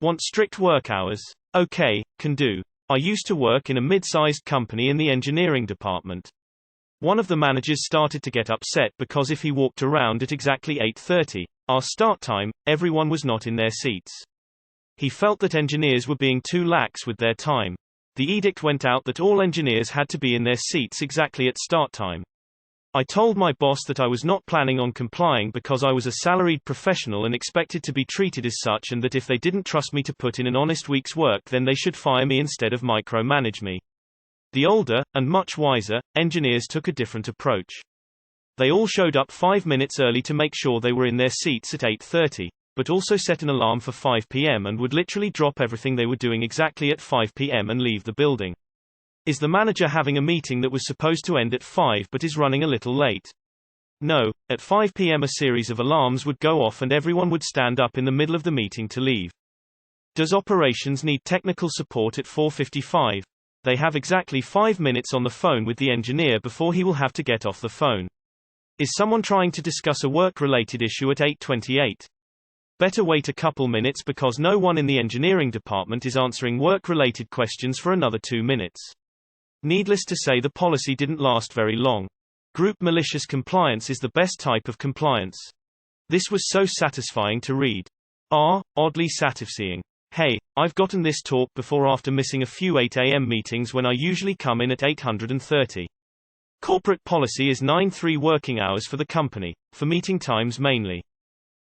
Want strict work hours? Okay, can do. I used to work in a mid-sized company in the engineering department. One of the managers started to get upset because if he walked around at exactly 8:30, our start time, everyone was not in their seats. He felt that engineers were being too lax with their time. The edict went out that all engineers had to be in their seats exactly at start time. I told my boss that I was not planning on complying because I was a salaried professional and expected to be treated as such, and that if they didn't trust me to put in an honest week's work, then they should fire me instead of micromanage me. The older, and much wiser, engineers took a different approach. They all showed up 5 minutes early to make sure they were in their seats at 8:30, but also set an alarm for 5 p.m. and would literally drop everything they were doing exactly at 5 p.m. and leave the building. Is the manager having a meeting that was supposed to end at 5 but is running a little late? No, at 5 p.m. a series of alarms would go off and everyone would stand up in the middle of the meeting to leave. Does operations need technical support at 4:55? They have exactly 5 minutes on the phone with the engineer before he will have to get off the phone. Is someone trying to discuss a work-related issue at 8:28? Better wait a couple minutes because no one in the engineering department is answering work-related questions for another 2 minutes. Needless to say, the policy didn't last very long. Group malicious compliance is the best type of compliance. This was so satisfying to read. Oddly satisfying. Hey, I've gotten this talk before after missing a few 8 a.m. meetings when I usually come in at 8:30. Corporate policy is 9-3 working hours for the company, for meeting times mainly.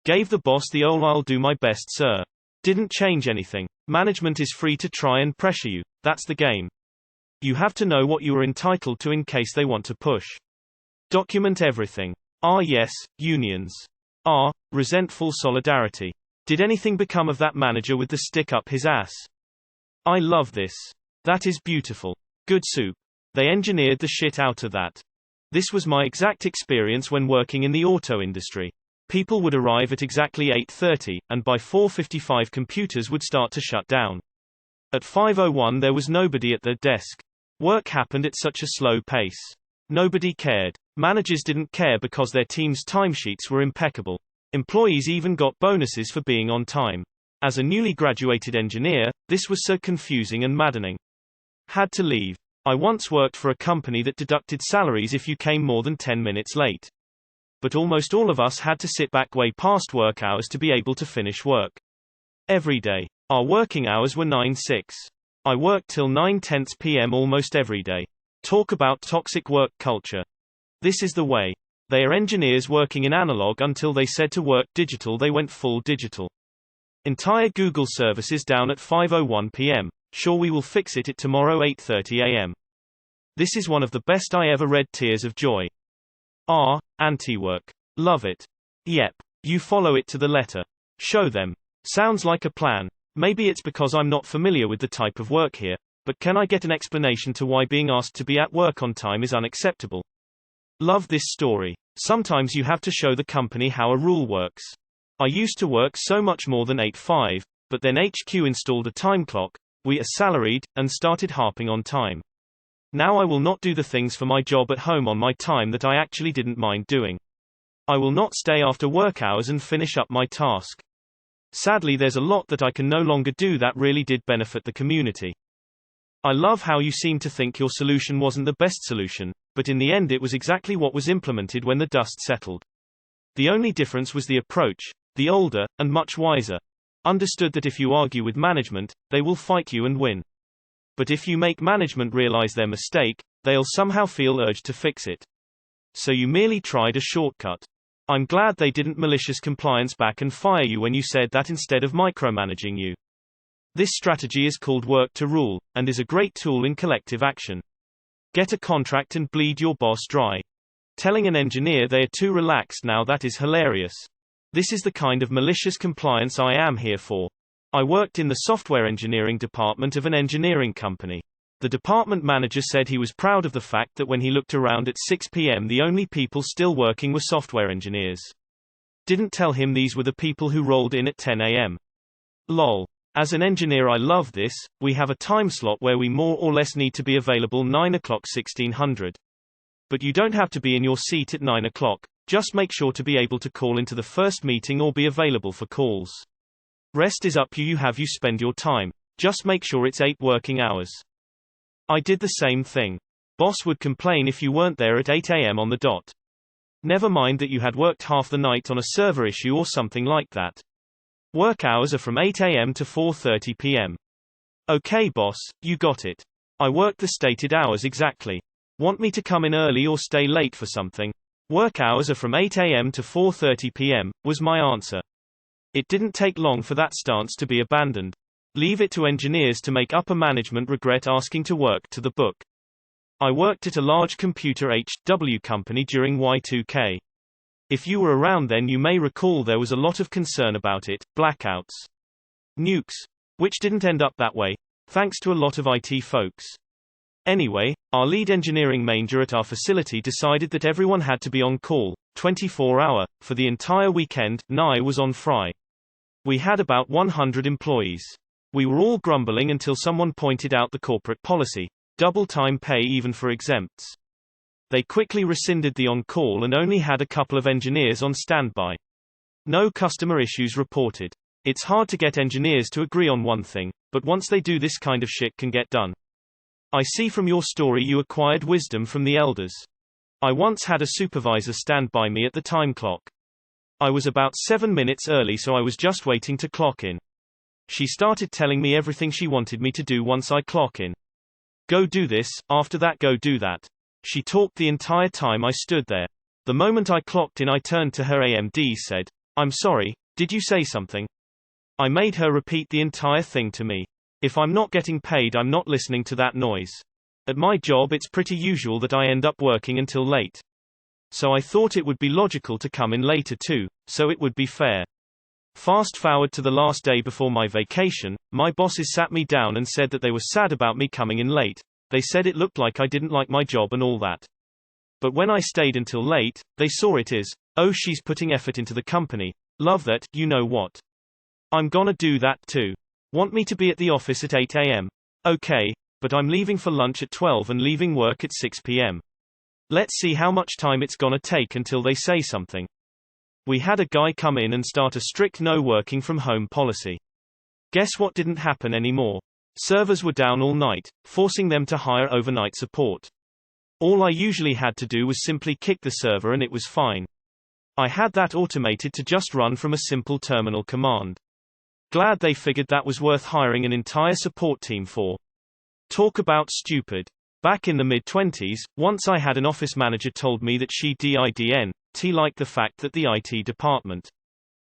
Gave the boss the old "I'll do my best, sir." Didn't change anything. Management is free to try and pressure you, that's the game. You have to know what you are entitled to in case they want to push. Document everything. Yes, unions. Resentful solidarity. Did anything become of that manager with the stick up his ass? I love this. That is beautiful. Good soup. They engineered the shit out of that. This was my exact experience when working in the auto industry. People would arrive at exactly 8:30, and by 4:55 computers would start to shut down. At 5:01 there was nobody at their desk. Work happened at such a slow pace. Nobody cared. Managers didn't care because their team's timesheets were impeccable. Employees even got bonuses for being on time. As a newly graduated engineer, this was so confusing and maddening. Had to leave. I once worked for a company that deducted salaries if you came more than 10 minutes late. But almost all of us had to sit back way past work hours to be able to finish work. Every day. Our working hours were 9-6. I worked till 9:10 p.m. almost every day. Talk about toxic work culture. This is the way. They are engineers working in analog until they said to work digital they went full digital. Entire Google services down at 5:01 p.m. Sure, we will fix it at tomorrow 8:30 a.m. This is one of the best I ever read. Tears of joy. Anti-work. Love it. Yep. You follow it to the letter. Show them. Sounds like a plan. Maybe it's because I'm not familiar with the type of work here, but can I get an explanation to why being asked to be at work on time is unacceptable? Love this story. Sometimes you have to show the company how a rule works. I used to work so much more than 8-5, but then HQ installed a time clock, we are salaried, and started harping on time. Now I will not do the things for my job at home on my time that I actually didn't mind doing. I will not stay after work hours and finish up my task. Sadly, there's a lot that I can no longer do that really did benefit the community. I love how you seem to think your solution wasn't the best solution, but in the end it was exactly what was implemented when the dust settled. The only difference was the approach. The older, and much wiser, understood that if you argue with management, they will fight you and win. But if you make management realize their mistake, they'll somehow feel urged to fix it. So you merely tried a shortcut. I'm glad they didn't malicious compliance back and fire you when you said that instead of micromanaging you. This strategy is called work to rule, and is a great tool in collective action. Get a contract and bleed your boss dry. Telling an engineer they are too relaxed now, that is hilarious. This is the kind of malicious compliance I am here for. I worked in the software engineering department of an engineering company. The department manager said he was proud of the fact that when he looked around at 6 p.m. the only people still working were software engineers. Didn't tell him these were the people who rolled in at 10 a.m. Lol. As an engineer I love this. We have a time slot where we more or less need to be available 9 o'clock 1600. But you don't have to be in your seat at 9 o'clock, just make sure to be able to call into the first meeting or be available for calls. Rest is up you have you spend your time. Just make sure it's 8 working hours. I did the same thing. Boss would complain if you weren't there at 8 a.m. on the dot. Never mind that you had worked half the night on a server issue or something like that. Work hours are from 8 a.m. to 4:30 p.m. Okay boss, you got it. I worked the stated hours exactly. Want me to come in early or stay late for something? Work hours are from 8 a.m. to 4:30 p.m., was my answer. It didn't take long for that stance to be abandoned. Leave it to engineers to make upper management regret asking to work to the book. I worked at a large computer HW company during Y2K. If you were around then you may recall there was a lot of concern about it, blackouts. Nukes. Which didn't end up that way, thanks to a lot of IT folks. Anyway, our lead engineering manager at our facility decided that everyone had to be on call, 24-hour, for the entire weekend. I was on fry. We had about 100 employees. We were all grumbling until someone pointed out the corporate policy. Double time pay even for exempts. They quickly rescinded the on-call and only had a couple of engineers on standby. No customer issues reported. It's hard to get engineers to agree on one thing, but once they do this kind of shit can get done. I see from your story you acquired wisdom from the elders. I once had a supervisor stand by me at the time clock. I was about 7 minutes early so I was just waiting to clock in. She started telling me everything she wanted me to do once I clock in. Go do this, after that go do that. She talked the entire time I stood there. The moment I clocked in I turned to her AMD said, I'm sorry, did you say something? I made her repeat the entire thing to me. If I'm not getting paid I'm not listening to that noise. At my job it's pretty usual that I end up working until late. So I thought it would be logical to come in later too, so it would be fair. Fast forward to the last day before my vacation, my bosses sat me down and said that they were sad about me coming in late. They said it looked like I didn't like my job and all that. But when I stayed until late, they saw it as, oh she's putting effort into the company. Love that, you know what? I'm gonna do that too. Want me to be at the office at 8 a.m. Okay, but I'm leaving for lunch at 12 and leaving work at 6 p.m. Let's see how much time it's gonna take until they say something. We had a guy come in and start a strict no working from home policy. Guess what didn't happen anymore? Servers were down all night, forcing them to hire overnight support. All I usually had to do was simply kick the server and it was fine. I had that automated to just run from a simple terminal command. Glad they figured that was worth hiring an entire support team for. Talk about stupid. Back in the mid-20s, once I had an office manager told me that she didn't like the fact that the IT department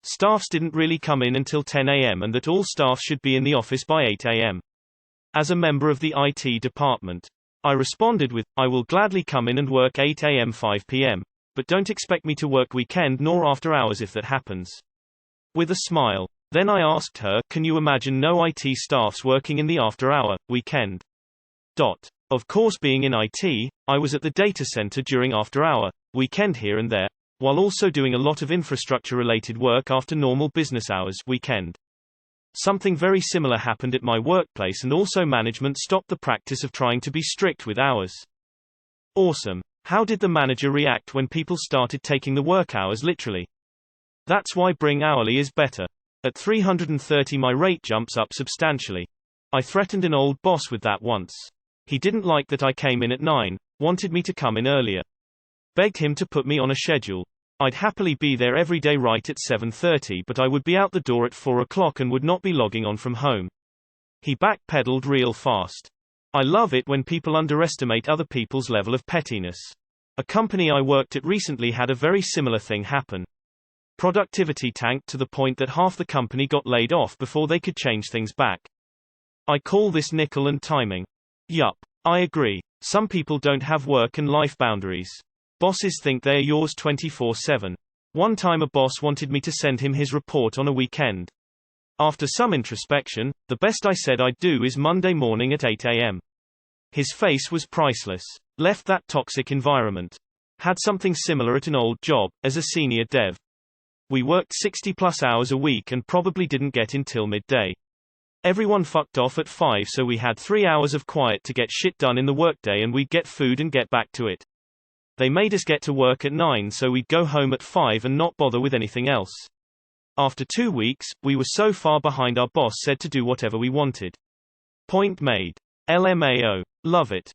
staffs didn't really come in until 10 a.m. and that all staff should be in the office by 8 a.m. As a member of the IT department, I responded with, I will gladly come in and work 8 a.m. 5 p.m., but don't expect me to work weekend nor after hours if that happens. With a smile. Then I asked her, can you imagine no IT staffs working in the after-hour, weekend? Of course being in IT, I was at the data center during after-hour, weekend here and there, while also doing a lot of infrastructure-related work after normal business hours, weekend. Something very similar happened at my workplace and also management stopped the practice of trying to be strict with hours. Awesome. How did the manager react when people started taking the work hours literally? That's why bring hourly is better. At 330 my rate jumps up substantially. I threatened an old boss with that once. He didn't like that I came in at 9, wanted me to come in earlier. Begged him to put me on a schedule. I'd happily be there every day right at 7:30 but I would be out the door at 4 o'clock and would not be logging on from home. He backpedaled real fast. I love it when people underestimate other people's level of pettiness. A company I worked at recently had a very similar thing happen. Productivity tanked to the point that half the company got laid off before they could change things back. I call this nickel and timing. Yup. I agree. Some people don't have work and life boundaries. Bosses think they're yours 24/7. One time a boss wanted me to send him his report on a weekend. After some introspection, the best I said I'd do is Monday morning at 8 a.m. His face was priceless. Left that toxic environment. Had something similar at an old job, as a senior dev. We worked 60+ hours a week and probably didn't get in till midday. Everyone fucked off at 5 so we had 3 hours of quiet to get shit done in the workday and we'd get food and get back to it. They made us get to work at 9 so we'd go home at 5 and not bother with anything else. After 2 weeks, we were so far behind our boss said to do whatever we wanted. Point made. LMAO. Love it.